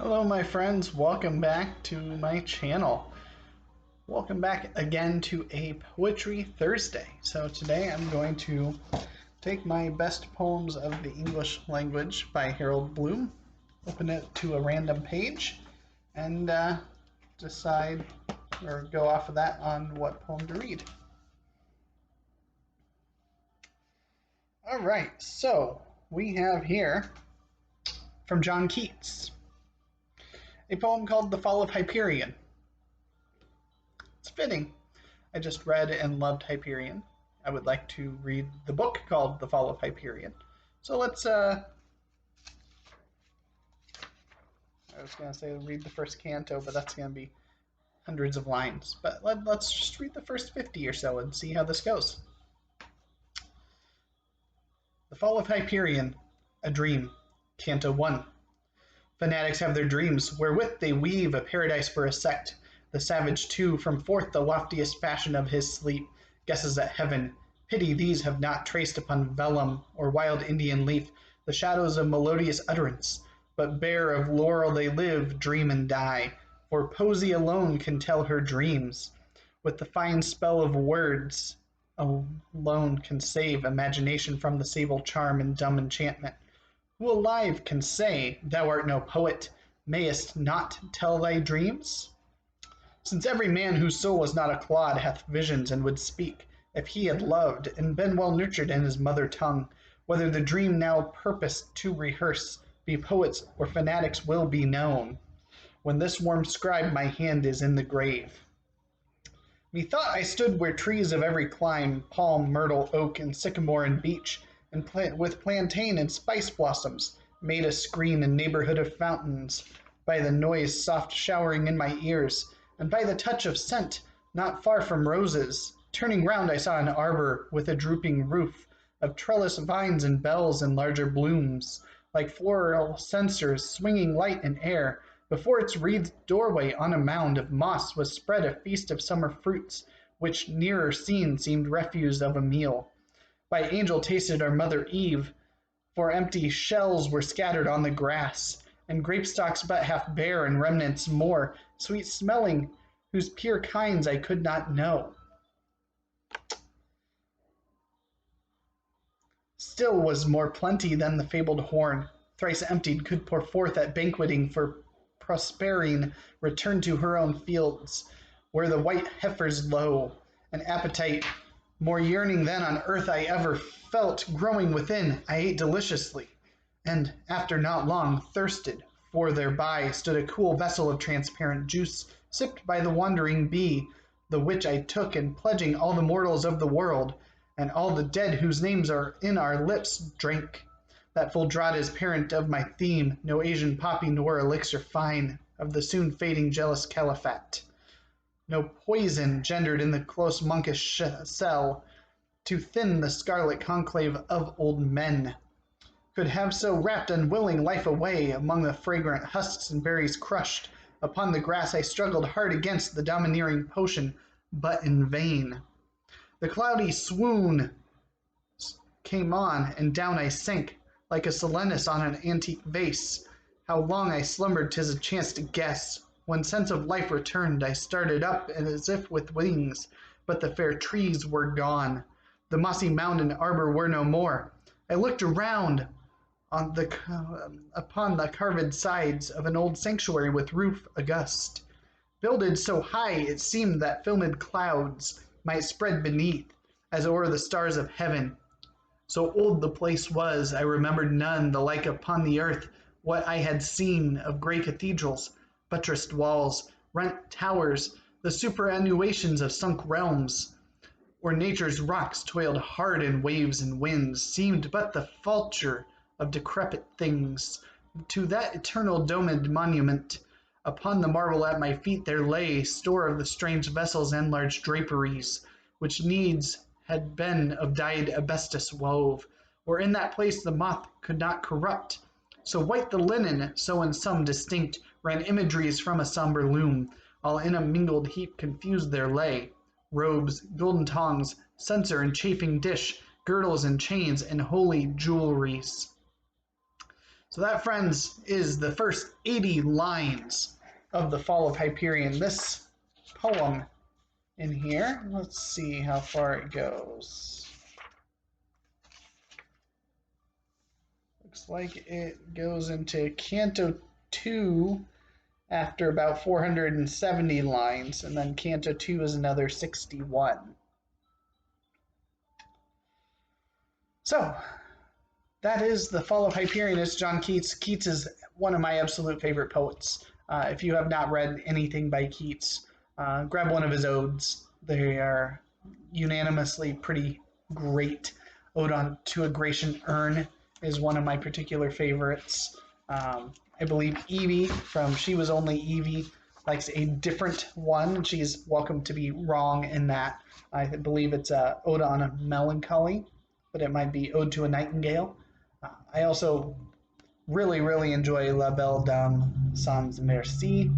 Hello my friends, welcome back to my channel. Welcome back again to a Poetry Thursday. So today I'm going to take my best poems of the English language by Harold Bloom, open it to a random page, and decide or go off of that on what poem to read. Alright, so we have here from John Keats a poem called The Fall of Hyperion. It's fitting. I just read and loved Hyperion. I would like to read the book called The Fall of Hyperion. So let's, I was going to say read the first canto, but that's going to be hundreds of lines. But let's just read the first 50 or so and see how this goes. The Fall of Hyperion, a Dream, Canto 1. Fanatics have their dreams, wherewith they weave a paradise for a sect. The savage, too, from forth the loftiest fashion of his sleep, guesses at heaven. Pity these have not traced upon vellum or wild Indian leaf the shadows of melodious utterance, but bare of laurel they live, dream and die, for poesy alone can tell her dreams. With the fine spell of words alone can save imagination from the sable charm and dumb enchantment. Who alive can say, thou art no poet, mayest not tell thy dreams? Since every man whose soul is not a clod hath visions and would speak, if he had loved and been well nurtured in his mother tongue, whether the dream now purposed to rehearse be poets or fanatics will be known, when this warm scribe my hand is in the grave. Methought I stood where trees of every clime, palm, myrtle, oak, and sycamore and beech, and with plantain and spice blossoms, made a screen in neighborhood of fountains, by the noise soft showering in my ears, and by the touch of scent, not far from roses. Turning round I saw an arbor with a drooping roof, of trellis vines and bells and larger blooms, like floral censers swinging light in air. Before its reed doorway on a mound of moss was spread a feast of summer fruits, which nearer seen seemed refuse of a meal. By angel tasted our mother Eve, for empty shells were scattered on the grass, and grape stalks but half bare, and remnants more, sweet smelling, whose pure kinds I could not know. Still was more plenty than the fabled horn, thrice emptied, could pour forth at banqueting for prospering return to her own fields, where the white heifers low, an appetite more yearning than on earth I ever felt growing within. I ate deliciously, and after not long thirsted, for thereby stood a cool vessel of transparent juice, sipped by the wandering bee, the which I took, and pledging all the mortals of the world, and all the dead whose names are in our lips, drank. That full draught is parent of my theme, no Asian poppy nor elixir fine, of the soon fading jealous caliphate. No poison gendered in the close monkish cell, to thin the scarlet conclave of old men, could have so wrapped unwilling life away. Among the fragrant husks and berries crushed, upon the grass I struggled hard against the domineering potion, but in vain. The cloudy swoon came on, and down I sank, like a Silenus on an antique vase. How long I slumbered 'tis a chance to guess. When sense of life returned, I started up as if with wings, but the fair trees were gone. The mossy mound and arbor were no more. I looked around on upon the carved sides of an old sanctuary with roof august, builded so high it seemed that filmed clouds might spread beneath, as o'er the stars of heaven. So old the place was, I remembered none the like upon the earth. What I had seen of grey cathedrals, buttressed walls, rent towers, the superannuations of sunk realms, or nature's rocks toiled hard in waves and winds, seemed but the faulture of decrepit things. To that eternal domed monument, upon the marble at my feet there lay store of the strange vessels and large draperies, which needs had been of dyed asbestos wove, or in that place the moth could not corrupt. So white the linen, so in some distinct ran imageries from a sombre loom, all in a mingled heap confused there lay, robes, golden tongs, censer and chafing dish, girdles and chains, and holy jewelries. So that, friends, is the first 80 lines of The Fall of Hyperion. This poem in here, let's see how far it goes. Looks like it goes into Canto 2 after about 470 lines, and then Canto 2 is another 61. So, that is The Fall of Hyperion. It's John Keats. Keats is one of my absolute favorite poets. If you have not read anything by Keats, grab one of his odes. They are unanimously pretty great. Ode on to a Grecian Urn is one of my particular favorites. I believe Evie from She Was Only Evie likes a different one. She's welcome to be wrong in that. I believe it's a Ode on a Melancholy, but it might be Ode to a Nightingale. I also really enjoy La Belle Dame Sans Merci,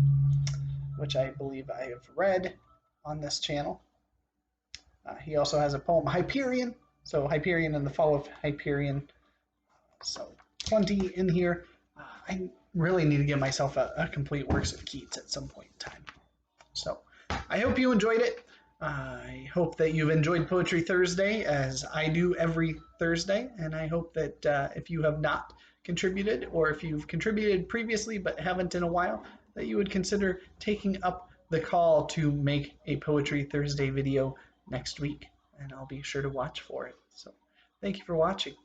which I believe I have read on this channel. He also has a poem, Hyperion. So Hyperion and the Fall of Hyperion. So plenty in here. I really need to give myself a complete works of Keats at some point in time. So I hope you enjoyed it. I hope that you've enjoyed Poetry Thursday as I do every Thursday, and I hope that if you have not contributed, or if you've contributed previously but haven't in a while, that you would consider taking up the call to make a Poetry Thursday video next week, and I'll be sure to watch for it. So thank you for watching.